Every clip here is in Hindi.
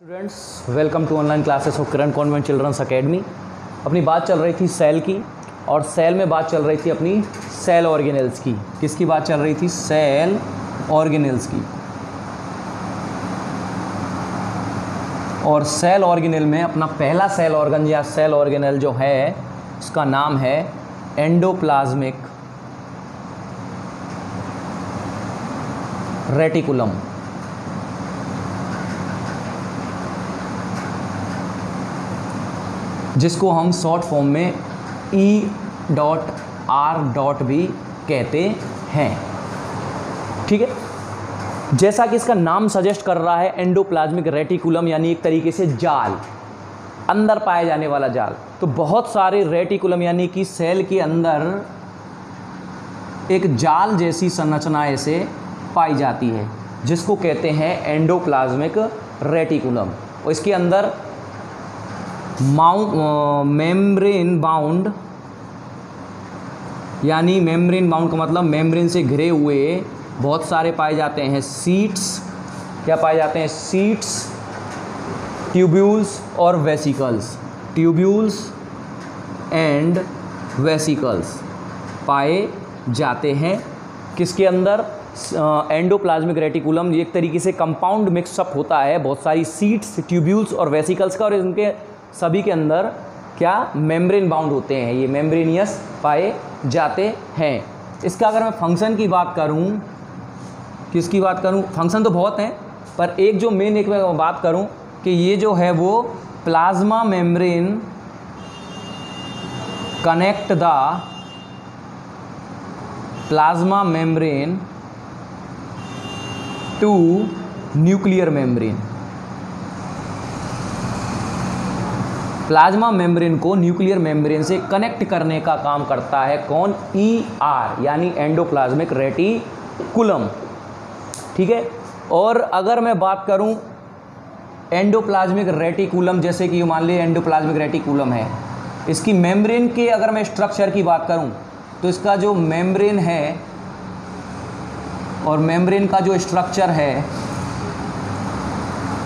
Students, welcome to online classes of Kiran convent children's academy. अपनी बात चल रही थी सेल की, और सेल में बात चल रही थी अपनी सेल ऑर्गेनेल्स की। किसकी बात चल रही थी? सेल ऑर्गेनेल्स की। और सेल ऑर्गेनेल में अपना पहला सेल ऑर्गन या सेल ऑर्गेनेल जो है उसका नाम है एंडोप्लाज्मिक रेटिकुलम। जिसको हम शॉर्ट फॉर्म में E.R. भी कहते हैं। ठीक है, जैसा कि इसका नाम सजेस्ट कर रहा है, एंडोप्लाज्मिक रेटिकुलम यानी एक तरीके से जाल, अंदर पाए जाने वाला जाल। तो बहुत सारे रेटिकुलम यानी कि सेल के अंदर एक जाल जैसी संरचना ऐसे पाई जाती है, जिसको कहते हैं एंडोप्लाज्मिक रेटिकुलम। और इसके अंदर मेम्ब्रेन बाउंड, यानी मेम्ब्रेन बाउंड का मतलब मेम्ब्रेन से घिरे हुए बहुत सारे पाए जाते हैं सीट्स। क्या पाए जाते हैं? सीट्स, ट्यूब्यूल्स और वेसिकल्स। ट्यूब्यूल्स एंड वेसिकल्स पाए जाते हैं किसके अंदर? Endoplasmic reticulum. ये एक तरीके से कंपाउंड मिक्सअप होता है बहुत सारी सीट्स, ट्यूब्यूल्स और वेसिकल्स का, और इनके सभी के अंदर क्या मेम्ब्रेन बाउंड होते हैं, ये मेम्ब्रेनियस पाए जाते हैं। इसका अगर मैं फंक्शन की बात करूं, किसकी बात करूं? फंक्शन तो बहुत हैं, पर एक जो मेन एक मैं बात करूं कि ये जो है वो plasma membrane connect the plasma membrane to nuclear membrane. Plasma membrane को न्यूक्लियर मेम्ब्रेन से कनेक्ट करने का काम करता है कौन? ER यानी एंडोप्लाज्मिक रेटिकुलम। ठीक है, और अगर मैं बात करूं एंडोप्लाज्मिक रेटिकुलम, जैसे कि मान लीजिए एंडोप्लाज्मिक रेटिकुलम है, इसकी मेम्ब्रेन के अगर मैं स्ट्रक्चर की बात करूं तो इसका जो मेम्ब्रेन है और मेम्ब्रेन का जो स्ट्रक्चर है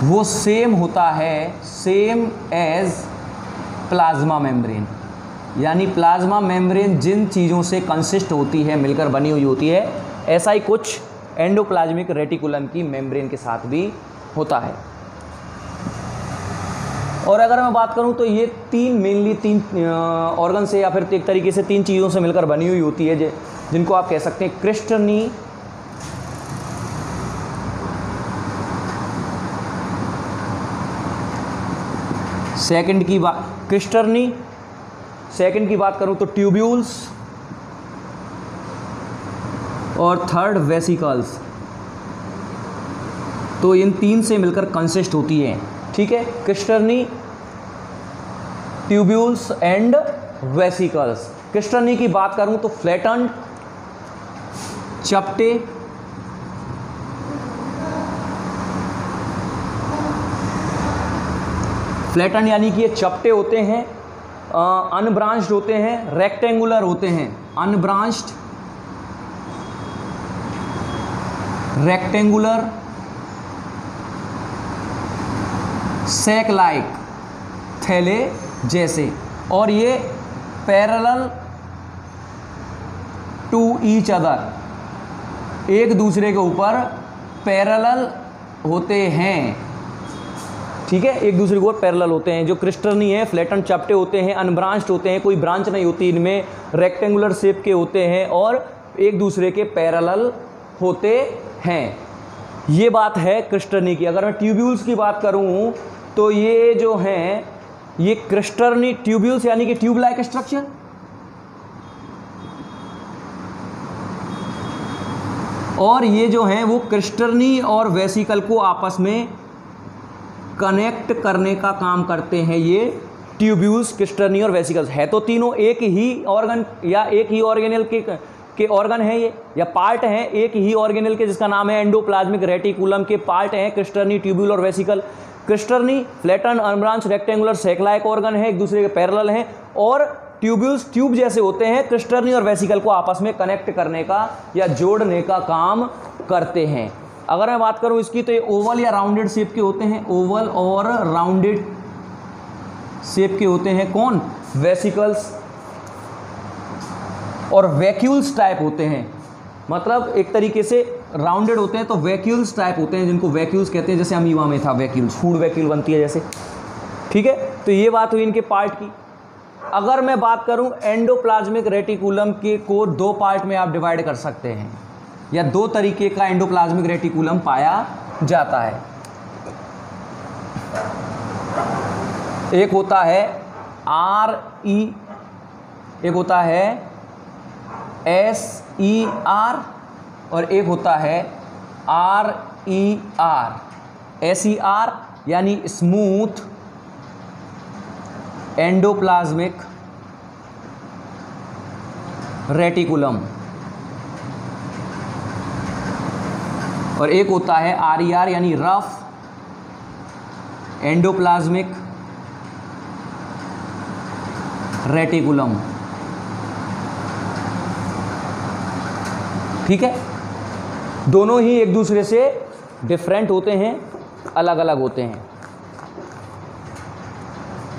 वो सेम होता है, सेम एज प्लाज्मा मेम्ब्रेन। यानी प्लाज्मा मेम्ब्रेन जिन चीज़ों से कंसिस्ट होती है, मिलकर बनी हुई होती है, ऐसा ही कुछ एंडोप्लाज्मिक रेटिकुलम की मेम्ब्रेन के साथ भी होता है। और अगर मैं बात करूं तो ये मेनली तीन ऑर्गन से या फिर एक तरीके से तीन चीज़ों से मिलकर बनी हुई होती है, जिनको आप कह सकते हैं क्रिस्टनी, सेकंड की बात क्रिस्टर्नी, सेकंड की बात करूं तो ट्यूब्यूल्स, और थर्ड वेसिकल्स। तो इन तीन से मिलकर कंसिस्ट होती है। ठीक है, क्रिस्टर्नी, ट्यूब्यूल्स एंड वेसिकल्स। क्रिस्टर्नी की बात करूं तो फ्लैटन, चपटे, फ्लैटन यानी कि ये चपटे होते हैं, अनब्रांच्ड होते हैं, रेक्टेंगुलर होते हैं। अनब्रांच्ड, रेक्टेंगुलर, सैक लाइक, थैले जैसे, और ये पैरेलल टू ईच अदर, एक दूसरे के ऊपर पैरेलल होते हैं। ठीक है, एक दूसरे के ऊपर पैरेलल होते हैं। जो क्रिस्टर्नी है, फ्लैटन, चपटे होते हैं, अनब्रांच्ड होते हैं, कोई ब्रांच नहीं होती इनमें, रेक्टेंगुलर शेप के होते हैं और एक दूसरे के पैरेलल होते हैं। ये बात है क्रिस्टर्नी की। अगर मैं ट्यूब्यूल्स की बात करूं तो ये जो हैं, ये क्रिस्टर्नी ट्यूब्यूल्स यानी कि ट्यूब लाइक स्ट्रक्चर, और ये जो हैं वो क्रिस्टर्नी और वेसिकल को आपस में कनेक्ट करने का काम करते हैं। ये ट्यूब्यूल्स, क्रिस्टर्नी और वेसिकल्स है तो तीनों एक ही ऑर्गन या एक ही ऑर्गेनेल के ऑर्गन हैं ये, या पार्ट हैं एक ही ऑर्गेनेल के, जिसका नाम है एंडोप्लाज्मिक रेटिकुलम के पार्ट हैं क्रिस्टर्नी, ट्यूब्यूल और vesicle. Cisternae, flatten, unbranch, rectangular, sac like organ है, एक दूसरे के पैरेलल हैं, और ट्यूब्यूल्स ट्यूब जैसे होते हैं। क्रिस्टर्नी और वेसिकल को आपस में कनेक्ट करने का या जोड़ने का काम करते हैं। अगर मैं बात करूं इसकी तो ये ओवल या राउंडेड शेप के होते हैं, ओवल और राउंडेड शेप के होते हैं। कौन? वेसिकल्स। और वैक्यूल्स टाइप होते हैं, मतलब एक तरीके से राउंडेड होते हैं तो वैक्यूल्स टाइप होते हैं, जिनको वैक्यूल्स कहते हैं। जैसे अमीबा में था वैक्यूल्स, फूड वैक्यूल बनती है जैसे, ठीक है। तो ये बात हुई इनके पार्ट की। अगर मैं बात करूं एंडोप्लाज्मिक रेटिकुलम के को दो पार्ट में आप डिवाइड कर सकते हैं, या दो तरीके का एंडोप्लाज्मिक रेटिकुलम पाया जाता है। एक होता है RE, एक होता है SER और एक होता है RER। SER यानी स्मूथ एंडोप्लाज्मिक रेटिकुलम, और एक होता है RER यानी रफ एंडोप्लाज्मिक रेटिकुलम, ठीक है। दोनों ही एक दूसरे से डिफरेंट होते हैं, अलग अलग होते हैं।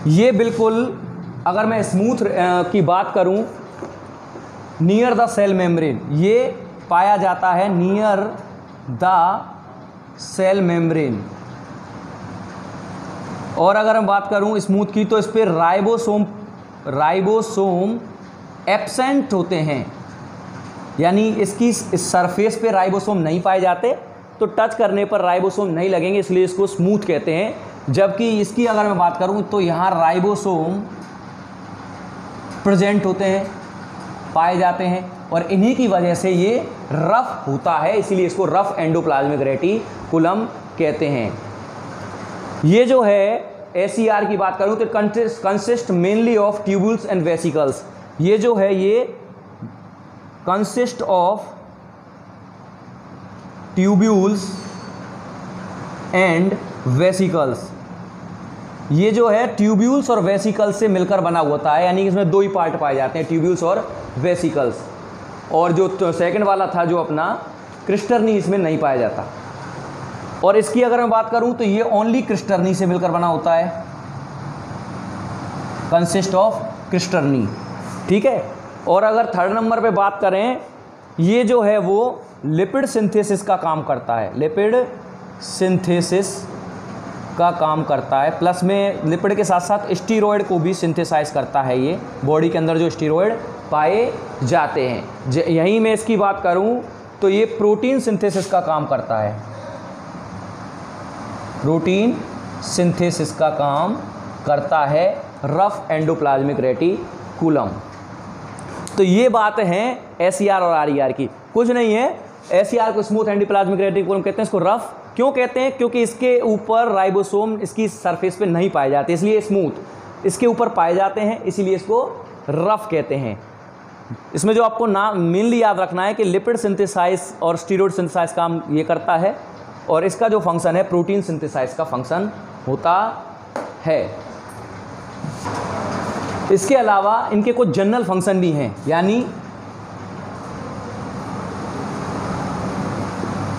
ये बिल्कुल, अगर मैं स्मूथ की बात करूं, नियर द सेल मेम्ब्रेन, ये पाया जाता है नियर द सेल मेम्ब्रेन। और अगर मैं बात करूं स्मूथ की, तो इस पर राइबोसोम एब्सेंट होते हैं, यानी इसकी इस सरफेस पे राइबोसोम नहीं पाए जाते, तो टच करने पर राइबोसोम नहीं लगेंगे, इसलिए इसको स्मूथ कहते हैं। जबकि इसकी अगर मैं बात करूं तो यहाँ राइबोसोम प्रेजेंट होते हैं, पाए जाते हैं, और इन्हीं की वजह से ये रफ होता है, इसीलिए इसको रफ एंडोप्लाज्मिक रेटिकुलम कहते हैं। ये जो है SER की बात करूं तो consist mainly of tubules and vesicles. ये जो है ये consist of tubules and vesicles. ये जो है ट्यूब्यूल्स और वेसिकल्स से मिलकर बना होता है, यानी कि इसमें दो ही पार्ट पाए जाते हैं, ट्यूब्यूल्स और वेसिकल्स। और जो सेकंड वाला था जो अपना क्रिस्टर्नी, इसमें नहीं पाया जाता। और इसकी अगर मैं बात करूं तो ये ओनली क्रिस्टर्नी से मिलकर बना होता है, कंसिस्ट ऑफ क्रिस्टर्नी, ठीक है। और अगर थर्ड नंबर पे बात करें, ये जो है वो लिपिड सिंथेसिस का काम करता है, लिपिड सिंथेसिस का काम करता है, प्लस में लिपिड के साथ साथ स्टीरॉयड को भी सिंथेसाइज करता है। ये बॉडी के अंदर जो स्टीरॉयड पाए जाते हैं, यहीं मैं इसकी बात करूं तो ये प्रोटीन सिंथेसिस का काम करता है, प्रोटीन सिंथेसिस का काम करता है रफ एंडोप्लाज्मिक रेटिकुलम। तो ये बात है SER और RER की, कुछ नहीं है। SER को स्मूथ एंडोप्लाज्मिक रेटिकुलम कहते हैं, इसको रफ क्यों कहते हैं? क्योंकि इसके ऊपर राइबोसोम इसकी सरफेस पे नहीं पाए जाते, इसलिए स्मूथ। इसके ऊपर पाए जाते हैं, इसीलिए इसको रफ कहते हैं। इसमें जो आपको नाम मेनली याद रखना है कि लिपिड सिंथेसाइज और स्टीरॉयड सिंथेसाइज काम ये करता है, और इसका जो फंक्शन है प्रोटीन सिंथेसाइज का फंक्शन होता है। इसके अलावा इनके कुछ जनरल फंक्शन भी हैं, यानी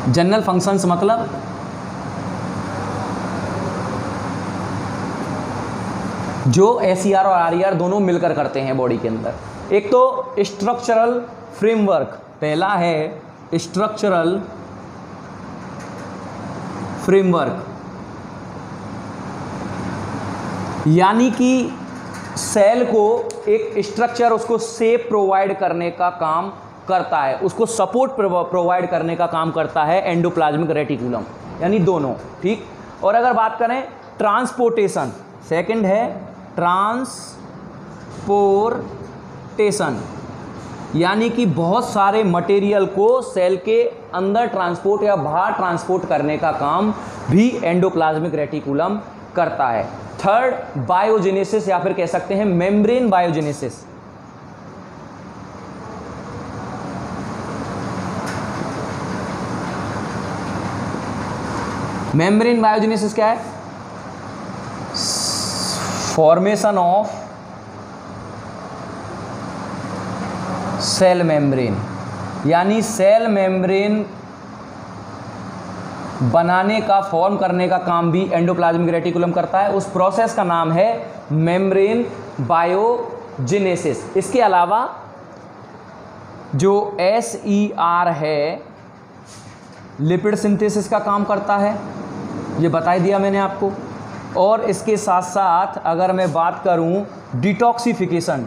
जनरल फंक्शंस मतलब जो SER और RER दोनों मिलकर करते हैं बॉडी के अंदर। एक तो स्ट्रक्चरल फ्रेमवर्क, पहला है स्ट्रक्चरल फ्रेमवर्क, यानी कि सेल को एक स्ट्रक्चर, उसको शेप प्रोवाइड करने का काम करता है, उसको सपोर्ट प्रोवाइड करने का काम करता है एंडोप्लाज्मिक रेटिकुलम, यानी दोनों, ठीक। और अगर बात करें ट्रांसपोर्टेशन, सेकंड है ट्रांसपोर्टेशन, यानी कि बहुत सारे मटेरियल को सेल के अंदर ट्रांसपोर्ट या बाहर ट्रांसपोर्ट करने का काम भी एंडोप्लाज्मिक रेटिकुलम करता है। थर्ड बायोजेनेसिस, या फिर कह सकते हैं मेम्ब्रेन बायोजेनेसिस। मेम्ब्रेन बायोजेनेसिस क्या है? फॉर्मेशन ऑफ सेल मेम्ब्रेन, यानी सेल मेम्ब्रेन बनाने का, फॉर्म करने का काम भी एंडोप्लाज्मिक रेटिकुलम करता है। उस प्रोसेस का नाम है मेम्ब्रेन बायोजेनेसिस। इसके अलावा जो SER है, लिपिड सिंथेसिस का काम करता है, ये बता दिया मैंने आपको। और इसके साथ साथ अगर मैं बात करूं डिटॉक्सिफिकेशन,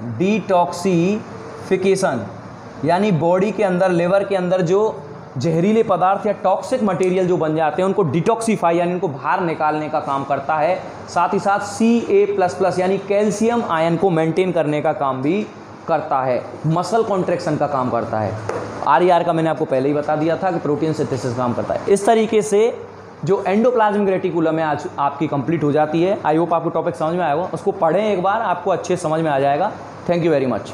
यानी बॉडी के अंदर, लिवर के अंदर जो जहरीले पदार्थ या टॉक्सिक मटेरियल जो बन जाते हैं उनको डिटॉक्सिफाई यानी उनको बाहर निकालने का काम करता है। साथ ही साथ Ca++ यानी कैल्शियम आयन को मेंटेन करने का काम भी करता है। मसल कॉन्ट्रैक्शन का काम करता है। RER का मैंने आपको पहले ही बता दिया था कि प्रोटीन सिंथेसिस काम करता है। इस तरीके से जो एंडोप्लाज्मिक रेटिकुलम है आज आपकी कंप्लीट हो जाती है। आई होप आपको टॉपिक समझ में आया होगा। उसको पढ़ें एक बार, आपको अच्छे समझ में आ जाएगा। Thank you very much.